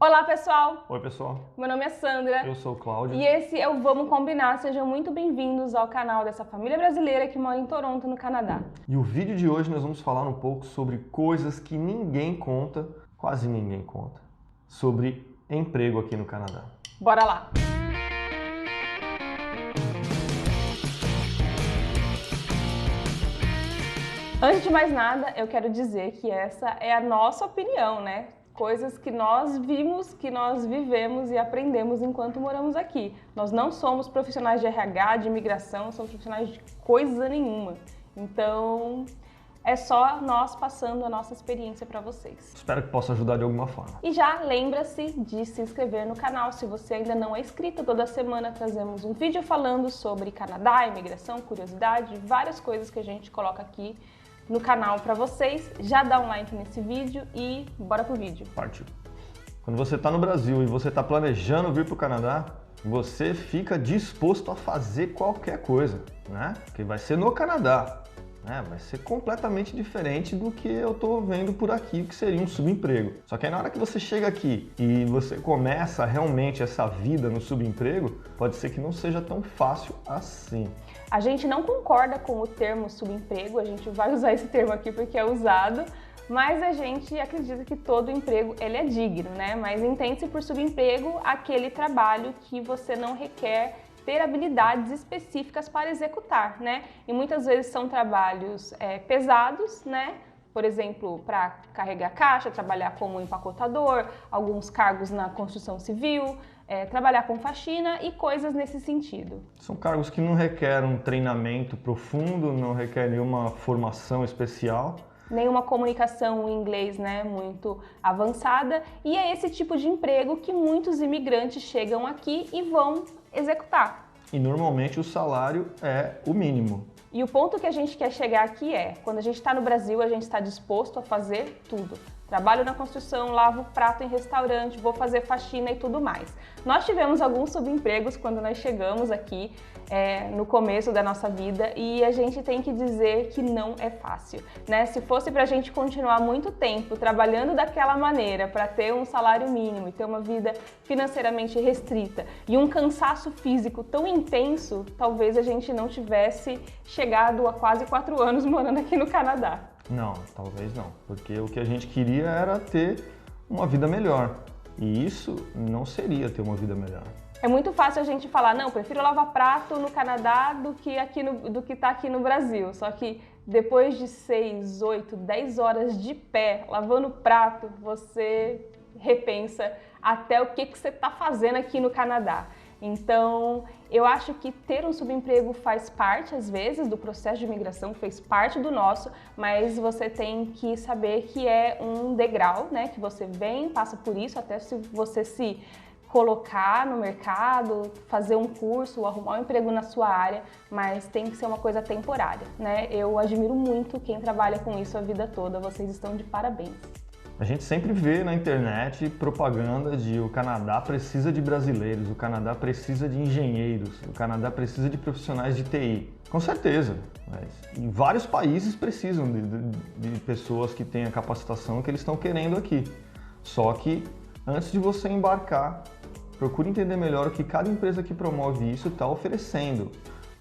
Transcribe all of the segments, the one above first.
Olá, pessoal! Oi, pessoal. Meu nome é Sandra. Eu sou o Cláudio. E esse é o Vamos Combinar. Sejam muito bem-vindos ao canal dessa família brasileira que mora em Toronto, no Canadá. E o vídeo de hoje nós vamos falar um pouco sobre coisas que ninguém conta, quase ninguém conta, sobre emprego aqui no Canadá. Bora lá! Antes de mais nada, eu quero dizer que essa é a nossa opinião, né? Coisas que nós vimos, que nós vivemos e aprendemos enquanto moramos aqui. Nós não somos profissionais de RH, de imigração, não somos profissionais de coisa nenhuma. Então, é só nós passando a nossa experiência para vocês. Espero que possa ajudar de alguma forma. E já lembra-se de se inscrever no canal se você ainda não é inscrito. Toda semana trazemos um vídeo falando sobre Canadá, imigração, curiosidade, várias coisas que a gente coloca aqui no canal para vocês. Já dá um like nesse vídeo e bora pro vídeo. Partiu. Quando você está no Brasil e você está planejando vir para o Canadá, você fica disposto a fazer qualquer coisa, né? Porque vai ser no Canadá, né? Vai ser completamente diferente do que eu tô vendo por aqui, que seria um subemprego. Só que aí na hora que você chega aqui e você começa realmente essa vida no subemprego, pode ser que não seja tão fácil assim. A gente não concorda com o termo subemprego, a gente vai usar esse termo aqui porque é usado, mas a gente acredita que todo emprego ele é digno, né? Mas entende-se por subemprego aquele trabalho que você não requer ter habilidades específicas para executar, né? E muitas vezes são trabalhos pesados, né? Por exemplo, para carregar caixa, trabalhar como empacotador, alguns cargos na construção civil, trabalhar com faxina e coisas nesse sentido. São cargos que não requerem um treinamento profundo, não requerem nenhuma formação especial. Nenhuma comunicação em inglês, né, muito avançada. E é esse tipo de emprego que muitos imigrantes chegam aqui e vão executar. E normalmente o salário é o mínimo. E o ponto que a gente quer chegar aqui é, quando a gente está no Brasil, a gente está disposto a fazer tudo. Trabalho na construção, lavo prato em restaurante, vou fazer faxina e tudo mais. Nós tivemos alguns subempregos quando nós chegamos aqui no começo da nossa vida e a gente tem que dizer que não é fácil, né? Se fosse pra gente continuar muito tempo trabalhando daquela maneira para ter um salário mínimo e ter uma vida financeiramente restrita e um cansaço físico tão intenso, talvez a gente não tivesse chegado a quase 4 anos morando aqui no Canadá. Não, talvez não, porque o que a gente queria era ter uma vida melhor, e isso não seria ter uma vida melhor. É muito fácil a gente falar, não, prefiro lavar prato no Canadá do que tá aqui no Brasil, só que depois de 6, 8, 10 horas de pé lavando prato, você repensa até o que você tá fazendo aqui no Canadá. Então, eu acho que ter um subemprego faz parte, às vezes, do processo de imigração, fez parte do nosso, mas você tem que saber que é um degrau, né? Que você vem, passa por isso, até se você se colocar no mercado, fazer um curso, arrumar um emprego na sua área, mas tem que ser uma coisa temporária, né? Eu admiro muito quem trabalha com isso a vida toda, vocês estão de parabéns. A gente sempre vê na internet propaganda de o Canadá precisa de brasileiros, o Canadá precisa de engenheiros, o Canadá precisa de profissionais de TI. Com certeza, mas em vários países precisam de pessoas que têm a capacitação que eles estão querendo aqui. Só que antes de você embarcar, procure entender melhor o que cada empresa que promove isso está oferecendo.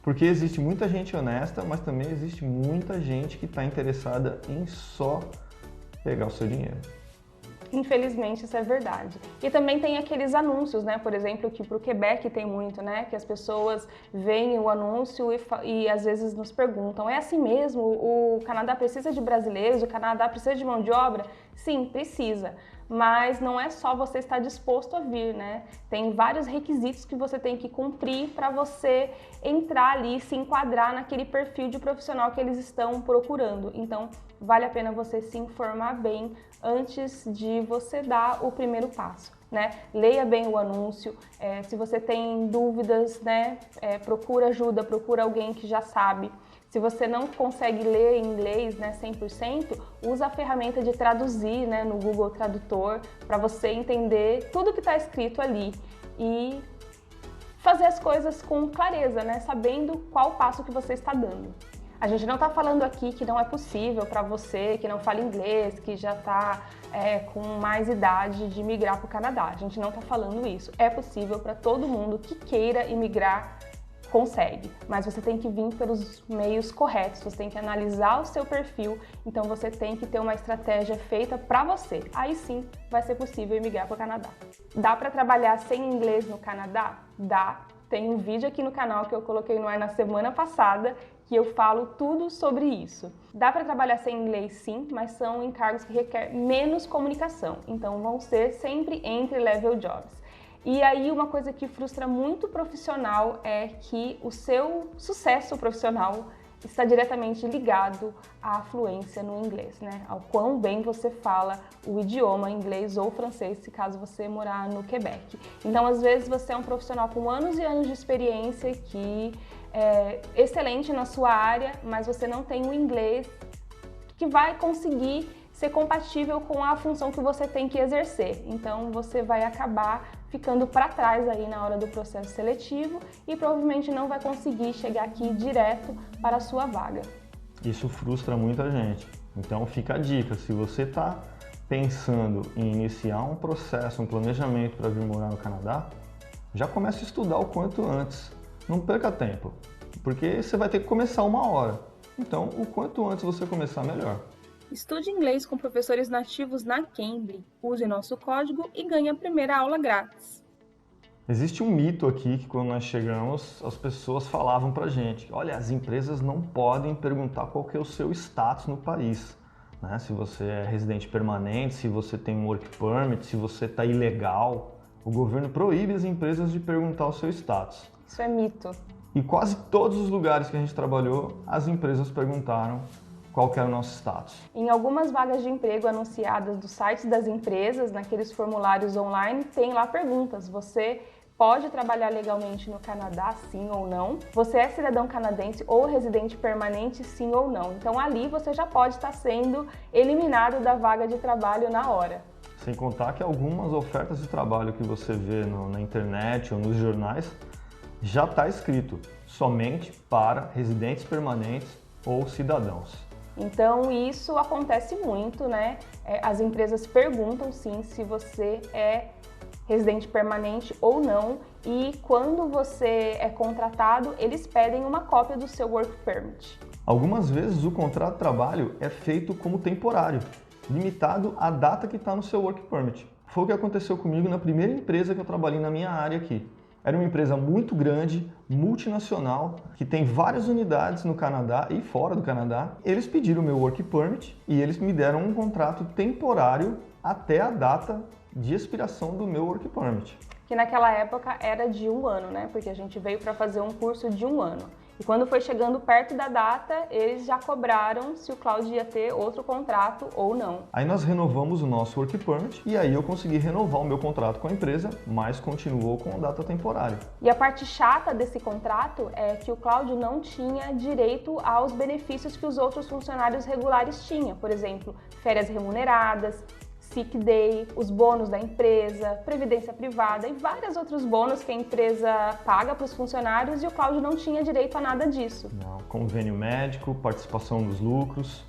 Porque existe muita gente honesta, mas também existe muita gente que está interessada em só pegar o seu dinheiro. Infelizmente, isso é verdade. E também tem aqueles anúncios, né? Por exemplo, que para o Quebec tem muito, né? Que as pessoas veem o anúncio e às vezes nos perguntam, é assim mesmo? O Canadá precisa de brasileiros? O Canadá precisa de mão de obra? Sim, precisa. Mas não é só você estar disposto a vir, né? Tem vários requisitos que você tem que cumprir para você entrar ali e se enquadrar naquele perfil de profissional que eles estão procurando. Então, vale a pena você se informar bem antes de você dar o primeiro passo, né? Leia bem o anúncio, se você tem dúvidas, né? Procura ajuda, procura alguém que já sabe. Se você não consegue ler em inglês, né, 100%, usa a ferramenta de traduzir, né, no Google Tradutor para você entender tudo que está escrito ali e fazer as coisas com clareza, né, sabendo qual passo que você está dando. A gente não está falando aqui que não é possível para você que não fala inglês, que já está com mais idade de migrar para o Canadá. A gente não está falando isso. É possível para todo mundo que queira imigrar, consegue. Mas você tem que vir pelos meios corretos, você tem que analisar o seu perfil, então você tem que ter uma estratégia feita para você. Aí sim vai ser possível imigrar para o Canadá. Dá para trabalhar sem inglês no Canadá? Dá. Tem um vídeo aqui no canal que eu coloquei no ar na semana passada que eu falo tudo sobre isso. Dá para trabalhar sem inglês sim, mas são encargos que requerem menos comunicação, então vão ser sempre entry-level jobs. E aí uma coisa que frustra muito profissional é que o seu sucesso profissional está diretamente ligado à fluência no inglês, né? Ao quão bem você fala o idioma inglês ou francês, se caso você morar no Quebec. Então, às vezes, você é um profissional com anos e anos de experiência que é excelente na sua área, mas você não tem o inglês que vai conseguir ser compatível com a função que você tem que exercer. Então, você vai acabar ficando para trás aí na hora do processo seletivo e provavelmente não vai conseguir chegar aqui direto para a sua vaga. Isso frustra muita gente. Então fica a dica, se você está pensando em iniciar um processo, um planejamento para vir morar no Canadá, já comece a estudar o quanto antes. Não perca tempo, porque você vai ter que começar uma hora. Então, o quanto antes você começar, melhor. Estude inglês com professores nativos na Cambly, use nosso código e ganhe a primeira aula grátis. Existe um mito aqui que quando nós chegamos, as pessoas falavam pra gente, olha, as empresas não podem perguntar qual que é o seu status no país, né? Se você é residente permanente, se você tem um work permit, se você está ilegal. O governo proíbe as empresas de perguntar o seu status. Isso é mito. E quase todos os lugares que a gente trabalhou, as empresas perguntaram qual que era o nosso status. Em algumas vagas de emprego anunciadas dos sites das empresas, naqueles formulários online, tem lá perguntas. Você pode trabalhar legalmente no Canadá, sim ou não? Você é cidadão canadense ou residente permanente, sim ou não? Então ali você já pode estar sendo eliminado da vaga de trabalho na hora. Sem contar que algumas ofertas de trabalho que você vê na internet ou nos jornais, já está escrito somente para residentes permanentes ou cidadãos. Então isso acontece muito, né? As empresas perguntam sim se você é residente permanente ou não, e quando você é contratado, eles pedem uma cópia do seu work permit. Algumas vezes o contrato de trabalho é feito como temporário, limitado à data que está no seu work permit. Foi o que aconteceu comigo na primeira empresa que eu trabalhei na minha área aqui. Era uma empresa muito grande, multinacional, que tem várias unidades no Canadá e fora do Canadá. Eles pediram o meu work permit e eles me deram um contrato temporário até a data de expiração do meu work permit. Que naquela época era de 1 ano, né? Porque a gente veio para fazer um curso de 1 ano. E quando foi chegando perto da data, eles já cobraram se o Cláudio ia ter outro contrato ou não. Aí nós renovamos o nosso work permit e aí eu consegui renovar o meu contrato com a empresa, mas continuou com a data temporária. E a parte chata desse contrato é que o Cláudio não tinha direito aos benefícios que os outros funcionários regulares tinham. Por exemplo, férias remuneradas, sick day, os bônus da empresa, previdência privada e vários outros bônus que a empresa paga para os funcionários, e o Cláudio não tinha direito a nada disso. Não, convênio médico, participação nos lucros,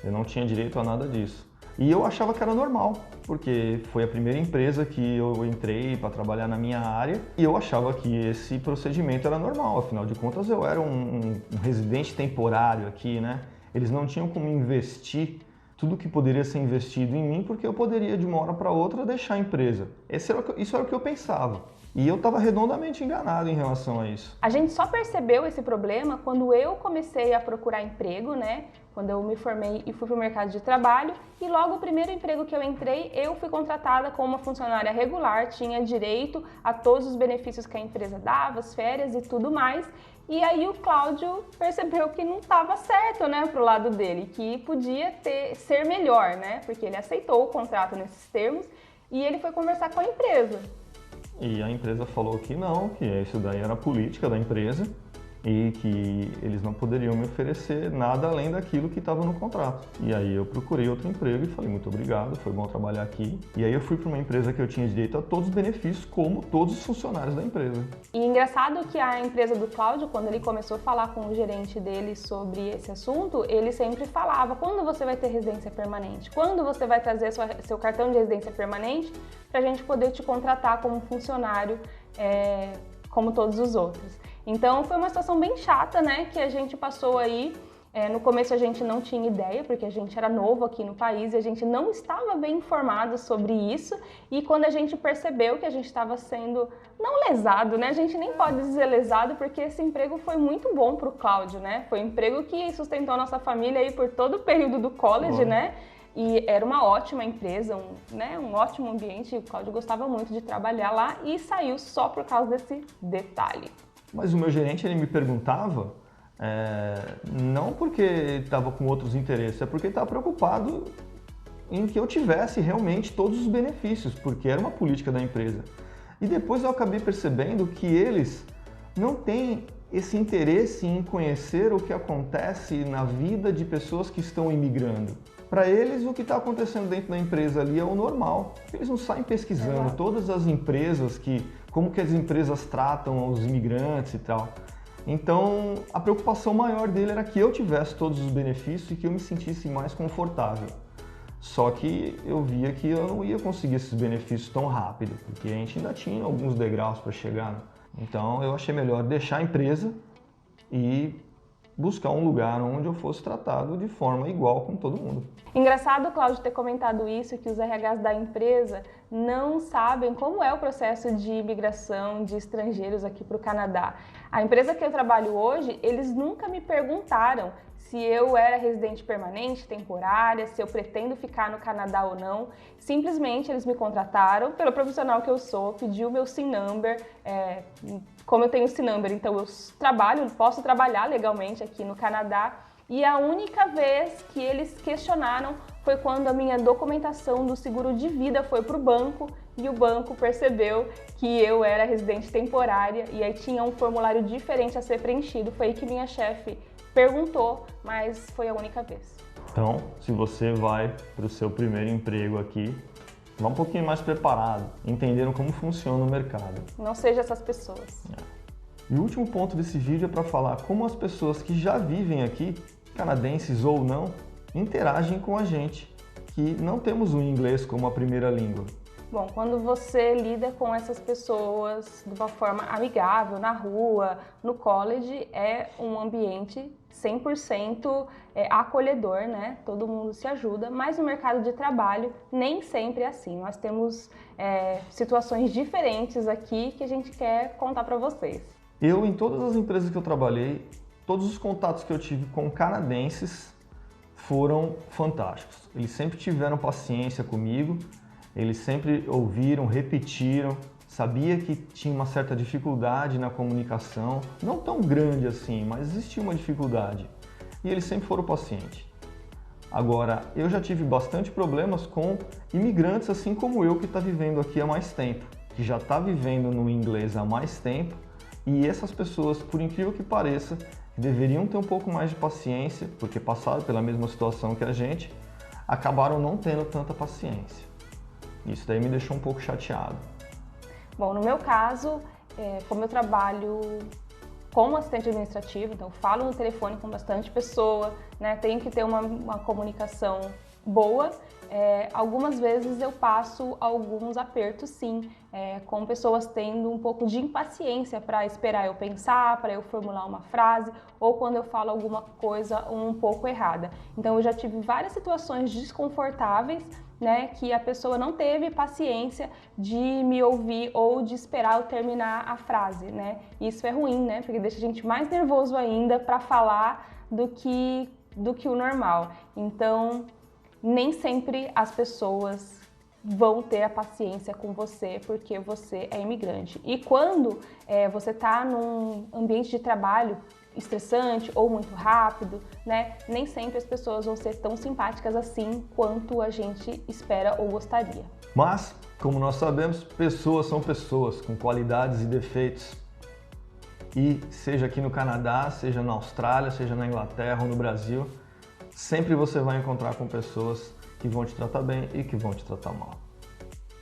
eu não tinha direito a nada disso. E eu achava que era normal, porque foi a primeira empresa que eu entrei para trabalhar na minha área e eu achava que esse procedimento era normal, afinal de contas eu era um residente temporário aqui, né? Eles não tinham como investir tudo que poderia ser investido em mim, porque eu poderia de uma hora para outra deixar a empresa. Isso era o que eu pensava. E eu estava redondamente enganado em relação a isso. A gente só percebeu esse problema quando eu comecei a procurar emprego, né? Quando eu me formei e fui para o mercado de trabalho, e logo o primeiro emprego que eu entrei, eu fui contratada como uma funcionária regular, tinha direito a todos os benefícios que a empresa dava, as férias e tudo mais. E aí o Cláudio percebeu que não estava certo, né, pro lado dele, que podia ser melhor, né? Porque ele aceitou o contrato nesses termos e ele foi conversar com a empresa. E a empresa falou que não, que isso daí era a política da empresa e que eles não poderiam me oferecer nada além daquilo que estava no contrato. E aí eu procurei outro emprego e falei, muito obrigado, foi bom trabalhar aqui. E aí eu fui para uma empresa que eu tinha direito a todos os benefícios, como todos os funcionários da empresa. E engraçado que a empresa do Cláudio, quando ele começou a falar com o gerente dele sobre esse assunto, ele sempre falava, quando você vai ter residência permanente? Quando você vai trazer seu cartão de residência permanente para a gente poder te contratar como funcionário, como todos os outros. Então foi uma situação bem chata, né, que a gente passou aí. No começo a gente não tinha ideia, porque a gente era novo aqui no país e a gente não estava bem informado sobre isso. E quando a gente percebeu que a gente estava sendo, não lesado, né, a gente nem pode dizer lesado, porque esse emprego foi muito bom para o Cláudio, né, foi um emprego que sustentou a nossa família aí por todo o período do college, né. E era uma ótima empresa, um ótimo ambiente, o Cláudio gostava muito de trabalhar lá e saiu só por causa desse detalhe. Mas o meu gerente, ele me perguntava, não porque ele estava com outros interesses, é porque ele estava preocupado em que eu tivesse realmente todos os benefícios, porque era uma política da empresa. E depois eu acabei percebendo que eles não têm esse interesse em conhecer o que acontece na vida de pessoas que estão imigrando. Para eles, o que está acontecendo dentro da empresa ali é o normal. Eles não saem pesquisando todas as empresas, como que as empresas tratam os imigrantes e tal. Então, a preocupação maior dele era que eu tivesse todos os benefícios e que eu me sentisse mais confortável. Só que eu via que eu não ia conseguir esses benefícios tão rápido, porque a gente ainda tinha alguns degraus para chegar. Então, eu achei melhor deixar a empresa e buscar um lugar onde eu fosse tratado de forma igual com todo mundo. Engraçado, Cláudio, ter comentado isso, que os RHs da empresa não sabem como é o processo de imigração de estrangeiros aqui para o Canadá. A empresa que eu trabalho hoje, eles nunca me perguntaram se eu era residente permanente, temporária, se eu pretendo ficar no Canadá ou não. Simplesmente eles me contrataram pelo profissional que eu sou, pediu o meu SIN number. Como eu tenho SIN number, então eu posso trabalhar legalmente aqui no Canadá. E a única vez que eles questionaram foi quando a minha documentação do seguro de vida foi para o banco e o banco percebeu que eu era residente temporária e aí tinha um formulário diferente a ser preenchido. Foi aí que minha chefe perguntou, mas foi a única vez. Então, se você vai para o seu primeiro emprego aqui, vá um pouquinho mais preparado, entendendo como funciona o mercado. Não seja essas pessoas. E o último ponto desse vídeo é para falar como as pessoas que já vivem aqui, canadenses ou não, interagem com a gente, que não temos o inglês como a primeira língua. Bom, quando você lida com essas pessoas de uma forma amigável, na rua, no college, é um ambiente 100% acolhedor, né? Todo mundo se ajuda, mas no mercado de trabalho nem sempre é assim. Nós temos situações diferentes aqui que a gente quer contar para vocês. Em todas as empresas que eu trabalhei, todos os contatos que eu tive com canadenses foram fantásticos. Eles sempre tiveram paciência comigo, eles sempre ouviram, repetiram, sabia que tinha uma certa dificuldade na comunicação, não tão grande assim, mas existia uma dificuldade. E eles sempre foram pacientes. Agora, eu já tive bastante problemas com imigrantes, assim como eu, que está vivendo aqui há mais tempo, que já está vivendo no inglês há mais tempo, e essas pessoas, por incrível que pareça, deveriam ter um pouco mais de paciência, porque passaram pela mesma situação que a gente, acabaram não tendo tanta paciência. Isso daí me deixou um pouco chateado. Bom, no meu caso, como eu trabalho como assistente administrativo, então falo no telefone com bastante pessoa, né, tenho que ter uma comunicação boa. Algumas vezes eu passo alguns apertos, sim, com pessoas tendo um pouco de impaciência para esperar eu pensar, para eu formular uma frase, ou quando eu falo alguma coisa um pouco errada. Então eu já tive várias situações desconfortáveis, né, que a pessoa não teve paciência de me ouvir ou de esperar eu terminar a frase, né? Isso é ruim, né? Porque deixa a gente mais nervoso ainda para falar do que o normal. Então, nem sempre as pessoas vão ter a paciência com você porque você é imigrante. E quando você está num ambiente de trabalho estressante ou muito rápido, né? Nem sempre as pessoas vão ser tão simpáticas assim quanto a gente espera ou gostaria. Mas, como nós sabemos, pessoas são pessoas com qualidades e defeitos. E seja aqui no Canadá, seja na Austrália, seja na Inglaterra ou no Brasil, sempre você vai encontrar com pessoas que vão te tratar bem e que vão te tratar mal.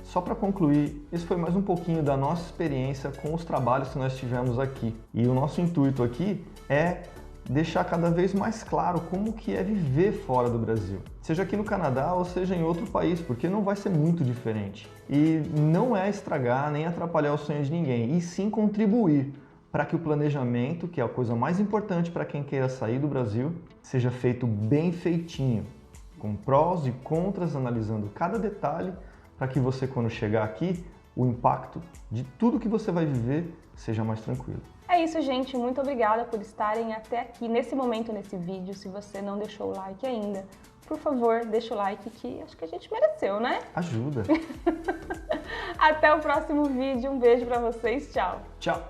Só para concluir, esse foi mais um pouquinho da nossa experiência com os trabalhos que nós tivemos aqui. E o nosso intuito aqui é deixar cada vez mais claro como que é viver fora do Brasil. Seja aqui no Canadá ou seja em outro país, porque não vai ser muito diferente. E não é estragar nem atrapalhar o sonho de ninguém, e sim contribuir para que o planejamento, que é a coisa mais importante para quem queira sair do Brasil, seja feito bem feitinho, com prós e contras, analisando cada detalhe, para que você, quando chegar aqui, o impacto de tudo que você vai viver seja mais tranquilo. É isso, gente. Muito obrigada por estarem até aqui nesse momento, nesse vídeo. Se você não deixou o like ainda, por favor, deixa o like que acho que a gente mereceu, né? Ajuda! Até o próximo vídeo. Um beijo pra vocês. Tchau! Tchau!